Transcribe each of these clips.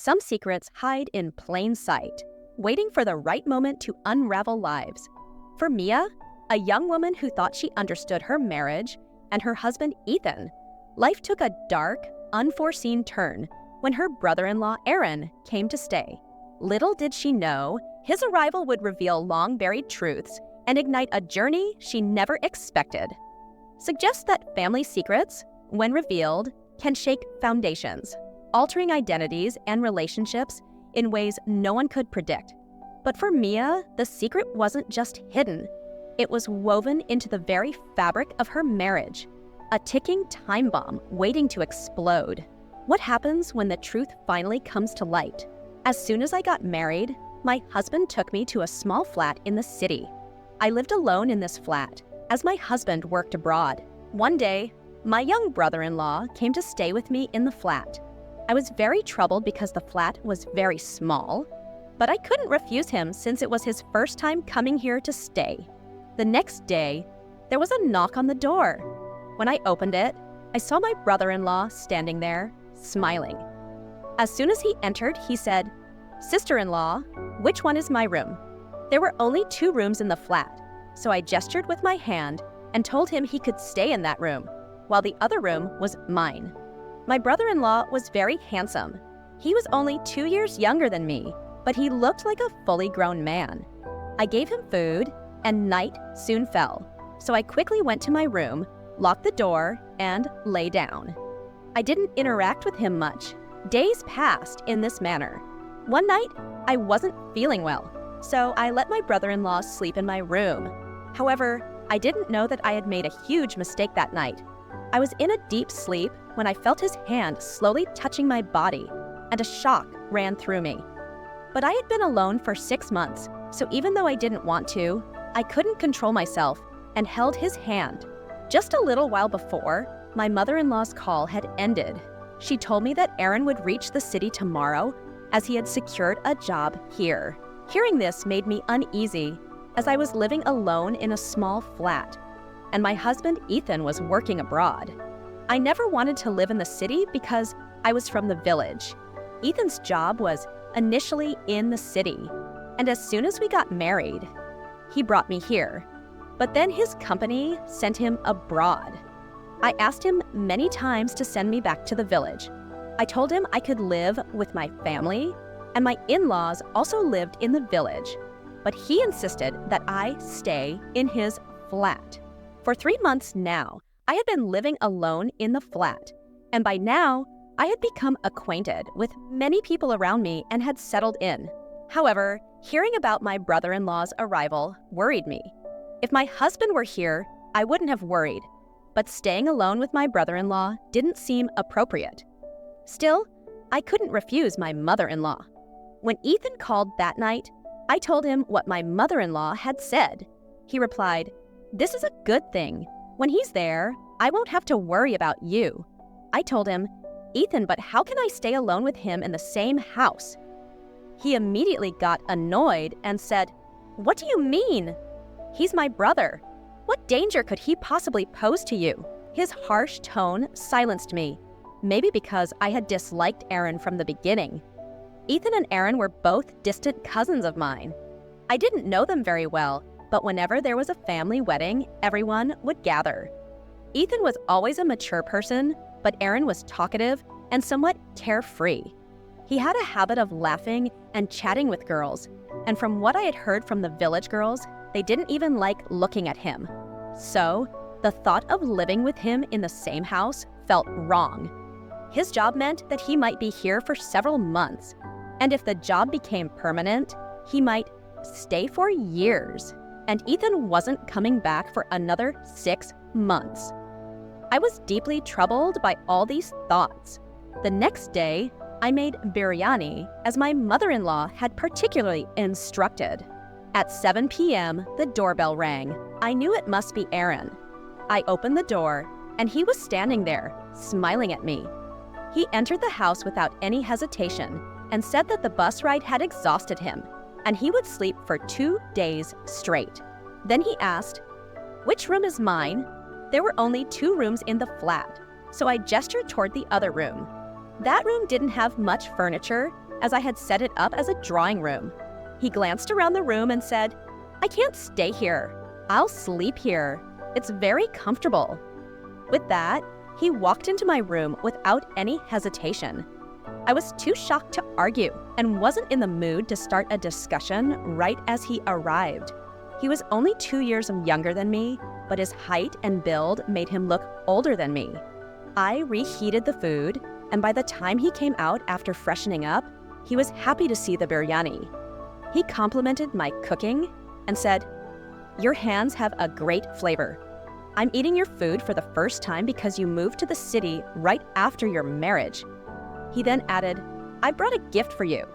Some secrets hide in plain sight, waiting for the right moment to unravel lives. For Mia, a young woman who thought she understood her marriage, and her husband Ethan, life took a dark, unforeseen turn when her brother-in-law Aaron came to stay. Little did she know, his arrival would reveal long-buried truths and ignite a journey she never expected. Suggests that family secrets, when revealed, can shake foundations, altering identities and relationships in ways no one could predict. But for Mia, the secret wasn't just hidden. It was woven into the very fabric of her marriage, a ticking time bomb waiting to explode. What happens when the truth finally comes to light? As soon as I got married, my husband took me to a small flat in the city. I lived alone in this flat, as my husband worked abroad. One day, my young brother-in-law came to stay with me in the flat. I was very troubled because the flat was very small, but I couldn't refuse him since it was his first time coming here to stay. The next day, there was a knock on the door. When I opened it, I saw my brother-in-law standing there, smiling. As soon as he entered, he said, "Sister-in-law, which one is my room?" There were only 2 rooms in the flat, so I gestured with my hand and told him he could stay in that room, while the other room was mine. My brother-in-law was very handsome. He was only 2 years younger than me, but he looked like a fully grown man. I gave him food, and night soon fell, so I quickly went to my room, locked the door, and lay down. I didn't interact with him much. Days passed in this manner. One night, I wasn't feeling well, so I let my brother-in-law sleep in my room. However, I didn't know that I had made a huge mistake that night. I was in a deep sleep when I felt his hand slowly touching my body, and a shock ran through me. But I had been alone for 6 months, so even though I didn't want to, I couldn't control myself and held his hand. Just a little while before, my mother-in-law's call had ended. She told me that Aaron would reach the city tomorrow as he had secured a job here. Hearing this made me uneasy, as I was living alone in a small flat, and my husband Ethan was working abroad. I never wanted to live in the city because I was from the village. Ethan's job was initially in the city, and as soon as we got married, he brought me here. But then his company sent him abroad. I asked him many times to send me back to the village. I told him I could live with my family, and my in-laws also lived in the village, but he insisted that I stay in his flat. For 3 months now, I had been living alone in the flat, and by now, I had become acquainted with many people around me and had settled in. However, hearing about my brother-in-law's arrival worried me. If my husband were here, I wouldn't have worried, but staying alone with my brother-in-law didn't seem appropriate. Still, I couldn't refuse my mother-in-law. When Ethan called that night, I told him what my mother-in-law had said. He replied, "This is a good thing. When he's there, I won't have to worry about you." I told him, "Ethan, but how can I stay alone with him in the same house?" He immediately got annoyed and said, "What do you mean? He's my brother. What danger could he possibly pose to you?" His harsh tone silenced me, maybe because I had disliked Aaron from the beginning. Ethan and Aaron were both distant cousins of mine. I didn't know them very well, but whenever there was a family wedding, everyone would gather. Ethan was always a mature person, but Aaron was talkative and somewhat carefree. He had a habit of laughing and chatting with girls, and from what I had heard from the village girls, they didn't even like looking at him. So, the thought of living with him in the same house felt wrong. His job meant that he might be here for several months, and if the job became permanent, he might stay for years, and Ethan wasn't coming back for another 6 months. I was deeply troubled by all these thoughts. The next day, I made biryani as my mother-in-law had particularly instructed. At 7 p.m., the doorbell rang. I knew it must be Aaron. I opened the door, and he was standing there, smiling at me. He entered the house without any hesitation and said that the bus ride had exhausted him, and he would sleep for 2 days straight. Then he asked, "Which room is mine?" There were only 2 rooms in the flat, so I gestured toward the other room. That room didn't have much furniture, as I had set it up as a drawing room. He glanced around the room and said, "I can't stay here. I'll sleep here. It's very comfortable." With that, he walked into my room without any hesitation. I was too shocked to argue and wasn't in the mood to start a discussion right as he arrived. He was only 2 years younger than me, but his height and build made him look older than me. I reheated the food, and by the time he came out after freshening up, he was happy to see the biryani. He complimented my cooking and said, "Your hands have a great flavor. I'm eating your food for the first time because you moved to the city right after your marriage." He then added, "I brought a gift for you.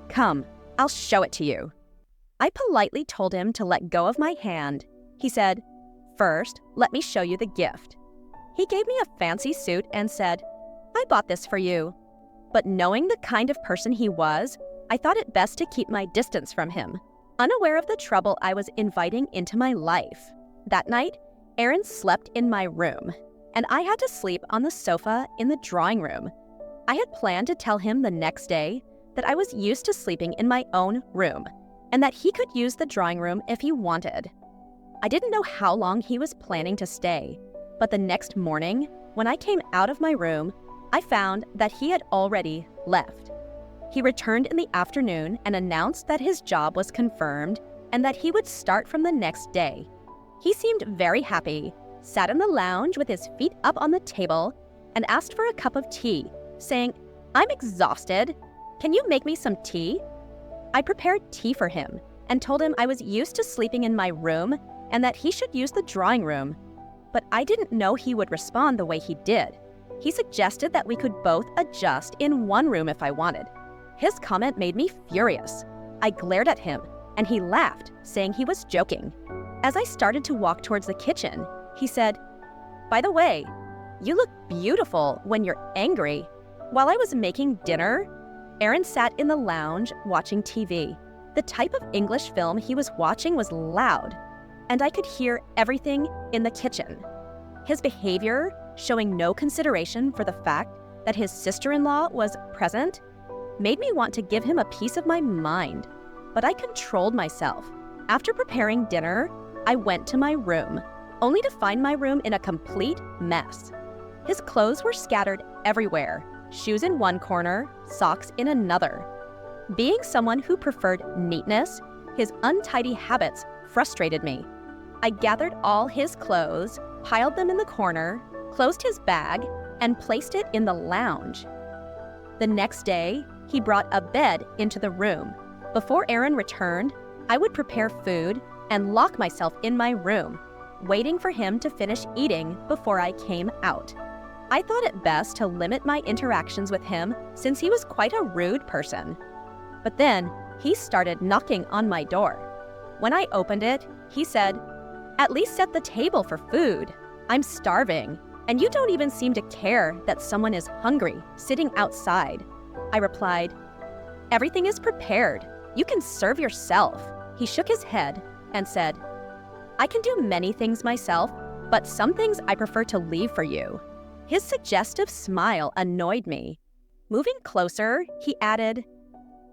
Come, I'll show it to you." I politely told him to let go of my hand. He said, "First, let me show you the gift." He gave me a fancy suit and said, "I bought this for you." But knowing the kind of person he was, I thought it best to keep my distance from him, unaware of the trouble I was inviting into my life. That night, Aaron slept in my room, and I had to sleep on the sofa in the drawing room. I had planned to tell him the next day that I was used to sleeping in my own room, and that he could use the drawing room if he wanted. I didn't know how long he was planning to stay, but the next morning, when I came out of my room, I found that he had already left. He returned in the afternoon and announced that his job was confirmed and that he would start from the next day. He seemed very happy, sat in the lounge with his feet up on the table, and asked for a cup of tea, saying, "I'm exhausted. Can you make me some tea?" I prepared tea for him and told him I was used to sleeping in my room and that he should use the drawing room. But I didn't know he would respond the way he did. He suggested that we could both adjust in one room if I wanted. His comment made me furious. I glared at him, and he laughed, saying he was joking. As I started to walk towards the kitchen, he said, "By the way, you look beautiful when you're angry." While I was making dinner, Aaron sat in the lounge watching TV. The type of English film he was watching was loud, and I could hear everything in the kitchen. His behavior, showing no consideration for the fact that his sister-in-law was present, made me want to give him a piece of my mind, but I controlled myself. After preparing dinner, I went to my room, only to find my room in a complete mess. His clothes were scattered everywhere, shoes in one corner, socks in another. Being someone who preferred neatness, his untidy habits frustrated me. I gathered all his clothes, piled them in the corner, closed his bag, and placed it in the lounge. The next day, he brought a bed into the room. Before Aaron returned, I would prepare food and lock myself in my room, waiting for him to finish eating before I came out. I thought it best to limit my interactions with him since he was quite a rude person. But then, he started knocking on my door. When I opened it, he said, "At least set the table for food. I'm starving, and you don't even seem to care that someone is hungry sitting outside." I replied, "Everything is prepared. You can serve yourself." He shook his head and said, "I can do many things myself, but some things I prefer to leave for you." His suggestive smile annoyed me. Moving closer, he added,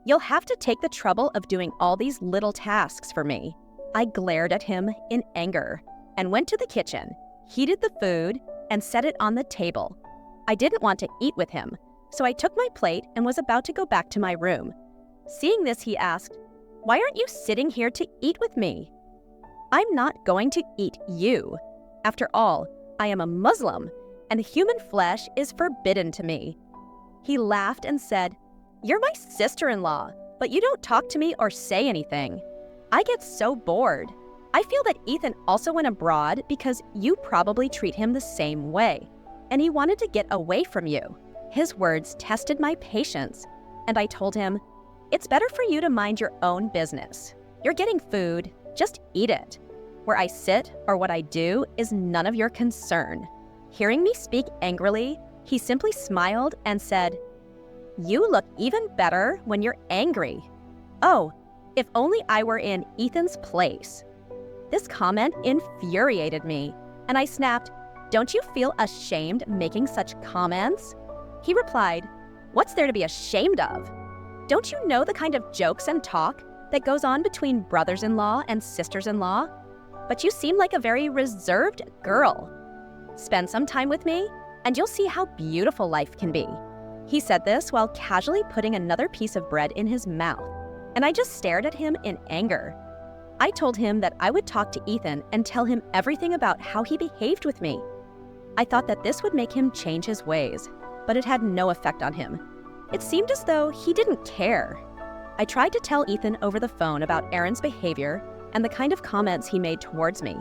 "You'll have to take the trouble of doing all these little tasks for me." I glared at him in anger and went to the kitchen, heated the food, and set it on the table. I didn't want to eat with him, so I took my plate and was about to go back to my room. Seeing this, he asked, "Why aren't you sitting here to eat with me?" "I'm not going to eat you. After all, I am a Muslim, and human flesh is forbidden to me." He laughed and said, "You're my sister-in-law, but you don't talk to me or say anything. I get so bored. I feel that Ethan also went abroad because you probably treat him the same way, and he wanted to get away from you." His words tested my patience, and I told him, "It's better for you to mind your own business. You're getting food, just eat it. Where I sit or what I do is none of your concern." Hearing me speak angrily, he simply smiled and said, "You look even better when you're angry." Oh, if only I were in Ethan's place. This comment infuriated me, and I snapped, "Don't you feel ashamed making such comments?" He replied, "What's there to be ashamed of?" Don't you know the kind of jokes and talk that goes on between brothers-in-law and sisters-in-law? But you seem like a very reserved girl. Spend some time with me, and you'll see how beautiful life can be." He said this while casually putting another piece of bread in his mouth, and I just stared at him in anger. I told him that I would talk to Ethan and tell him everything about how he behaved with me. I thought that this would make him change his ways, but it had no effect on him. It seemed as though he didn't care. I tried to tell Ethan over the phone about Aaron's behavior and the kind of comments he made towards me.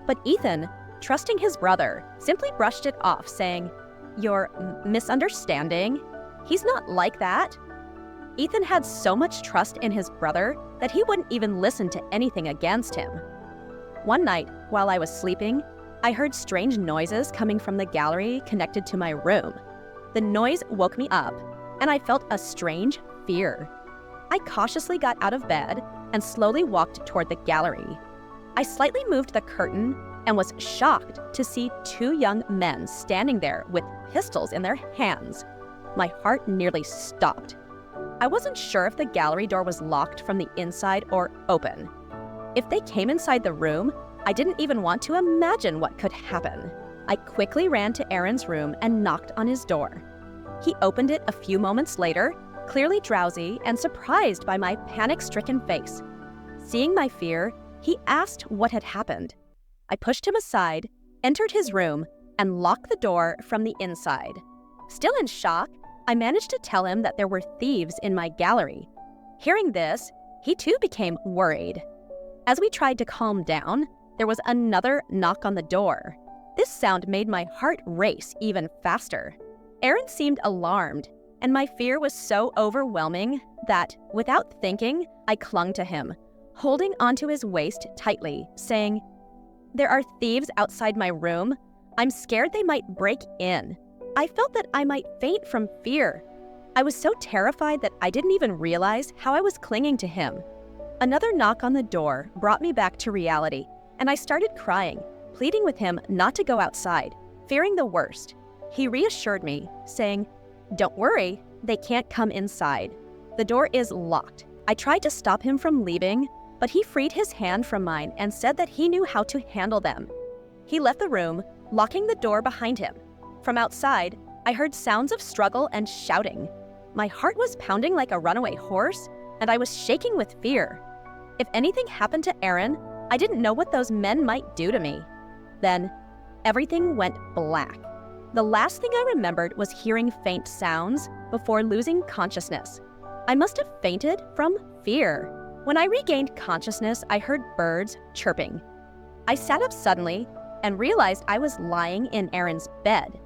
But Ethan, trusting his brother, simply brushed it off, saying, "You're misunderstanding. He's not like that." Ethan had so much trust in his brother that he wouldn't even listen to anything against him. One night, while I was sleeping, I heard strange noises coming from the gallery connected to my room. The noise woke me up, and I felt a strange fear. I cautiously got out of bed and slowly walked toward the gallery. I slightly moved the curtain and was shocked to see two young men standing there with pistols in their hands. My heart nearly stopped. I wasn't sure if the gallery door was locked from the inside or open. If they came inside the room, I didn't even want to imagine what could happen. I quickly ran to Aaron's room and knocked on his door. He opened it a few moments later, clearly drowsy and surprised by my panic-stricken face. Seeing my fear, he asked what had happened. I pushed him aside, entered his room, and locked the door from the inside. Still in shock, I managed to tell him that there were thieves in my gallery. Hearing this, he too became worried. As we tried to calm down, there was another knock on the door. This sound made my heart race even faster. Aaron seemed alarmed, and my fear was so overwhelming that, without thinking, I clung to him, holding onto his waist tightly, saying, "There are thieves outside my room. I'm scared they might break in." I felt that I might faint from fear. I was so terrified that I didn't even realize how I was clinging to him. Another knock on the door brought me back to reality, and I started crying, pleading with him not to go outside, fearing the worst. He reassured me, saying, "Don't worry, they can't come inside. The door is locked." I tried to stop him from leaving, but he freed his hand from mine and said that he knew how to handle them. He left the room, locking the door behind him. From outside, I heard sounds of struggle and shouting. My heart was pounding like a runaway horse, and I was shaking with fear. If anything happened to Aaron, I didn't know what those men might do to me. Then, everything went black. The last thing I remembered was hearing faint sounds before losing consciousness. I must have fainted from fear. When I regained consciousness, I heard birds chirping. I sat up suddenly and realized I was lying in Aaron's bed.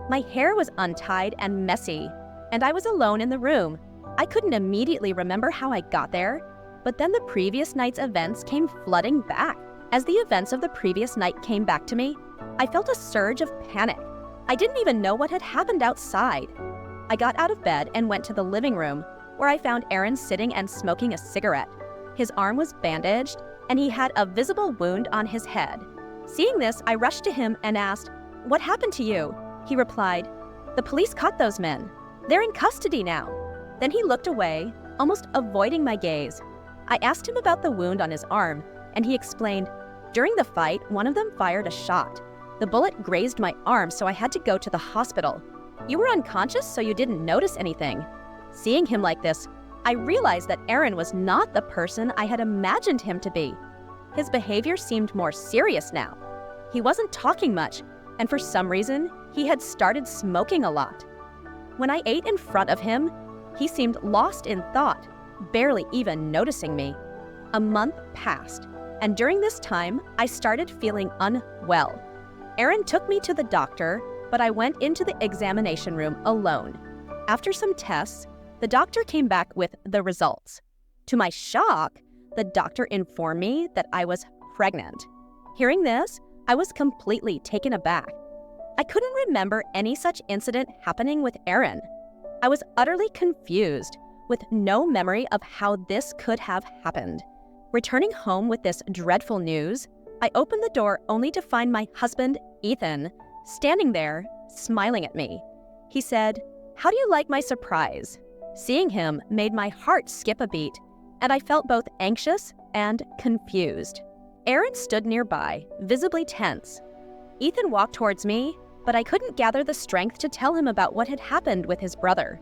My hair was untied and messy, and I was alone in the room. I couldn't immediately remember how I got there, but then the previous night's events came flooding back. As the events of the previous night came back to me, I felt a surge of panic. I didn't even know what had happened outside. I got out of bed and went to the living room, where I found Aaron sitting and smoking a cigarette. His arm was bandaged, and he had a visible wound on his head. Seeing this, I rushed to him and asked, "What happened to you?" He replied, "The police caught those men. They're in custody now." Then he looked away, almost avoiding my gaze. I asked him about the wound on his arm, and he explained, "During the fight, one of them fired a shot. The bullet grazed my arm, so I had to go to the hospital. You were unconscious, so you didn't notice anything." Seeing him like this, I realized that Aaron was not the person I had imagined him to be. His behavior seemed more serious now. He wasn't talking much, and for some reason, he had started smoking a lot. When I ate in front of him, he seemed lost in thought, barely even noticing me. A month passed, and during this time, I started feeling unwell. Aaron took me to the doctor, but I went into the examination room alone. After some tests, the doctor came back with the results. To my shock, the doctor informed me that I was pregnant. Hearing this, I was completely taken aback. I couldn't remember any such incident happening with Aaron. I was utterly confused, with no memory of how this could have happened. Returning home with this dreadful news, I opened the door only to find my husband, Ethan, standing there, smiling at me. He said, "How do you like my surprise?" Seeing him made my heart skip a beat, and I felt both anxious and confused. Aaron stood nearby, visibly tense. Ethan walked towards me, but I couldn't gather the strength to tell him about what had happened with his brother.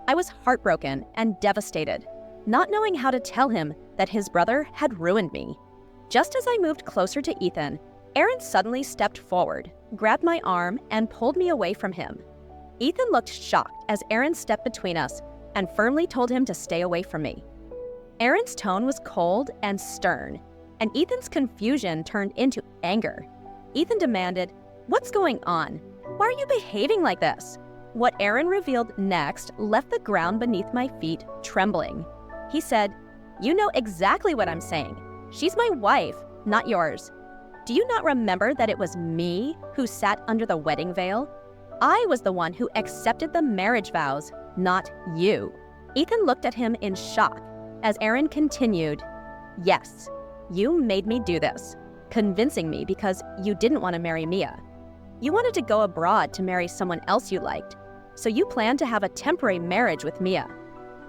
I was heartbroken and devastated, not knowing how to tell him that his brother had ruined me. Just as I moved closer to Ethan, Aaron suddenly stepped forward, grabbed my arm, and pulled me away from him. Ethan looked shocked as Aaron stepped between us and firmly told him to stay away from me. Aaron's tone was cold and stern, and Ethan's confusion turned into anger. Ethan demanded, "What's going on? Why are you behaving like this?" What Aaron revealed next left the ground beneath my feet trembling. He said, "You know exactly what I'm saying. She's my wife, not yours. Do you not remember that it was me who sat under the wedding veil? I was the one who accepted the marriage vows, not you." Ethan looked at him in shock as Aaron continued, "Yes, you made me do this, convincing me because you didn't want to marry Mia. You wanted to go abroad to marry someone else you liked, so you planned to have a temporary marriage with Mia.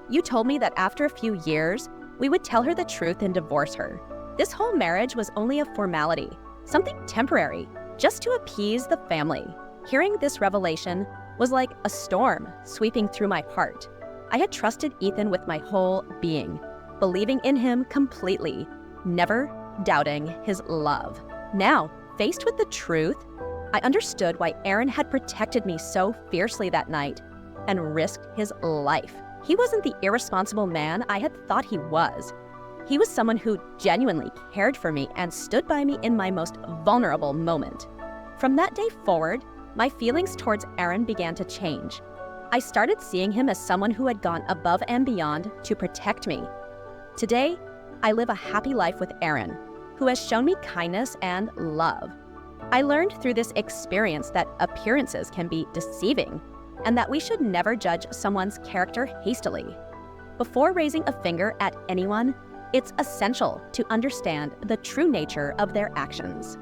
You told me that after a few years, we would tell her the truth and divorce her. This whole marriage was only a formality, something temporary, just to appease the family." Hearing this revelation was like a storm sweeping through my heart. I had trusted Ethan with my whole being, believing in him completely, never doubting his love. Now, faced with the truth, I understood why Aaron had protected me so fiercely that night and risked his life. He wasn't the irresponsible man I had thought he was. He was someone who genuinely cared for me and stood by me in my most vulnerable moment. From that day forward, my feelings towards Aaron began to change. I started seeing him as someone who had gone above and beyond to protect me. Today, I live a happy life with Aaron, who has shown me kindness and love. I learned through this experience that appearances can be deceiving and that we should never judge someone's character hastily. Before raising a finger at anyone, it's essential to understand the true nature of their actions.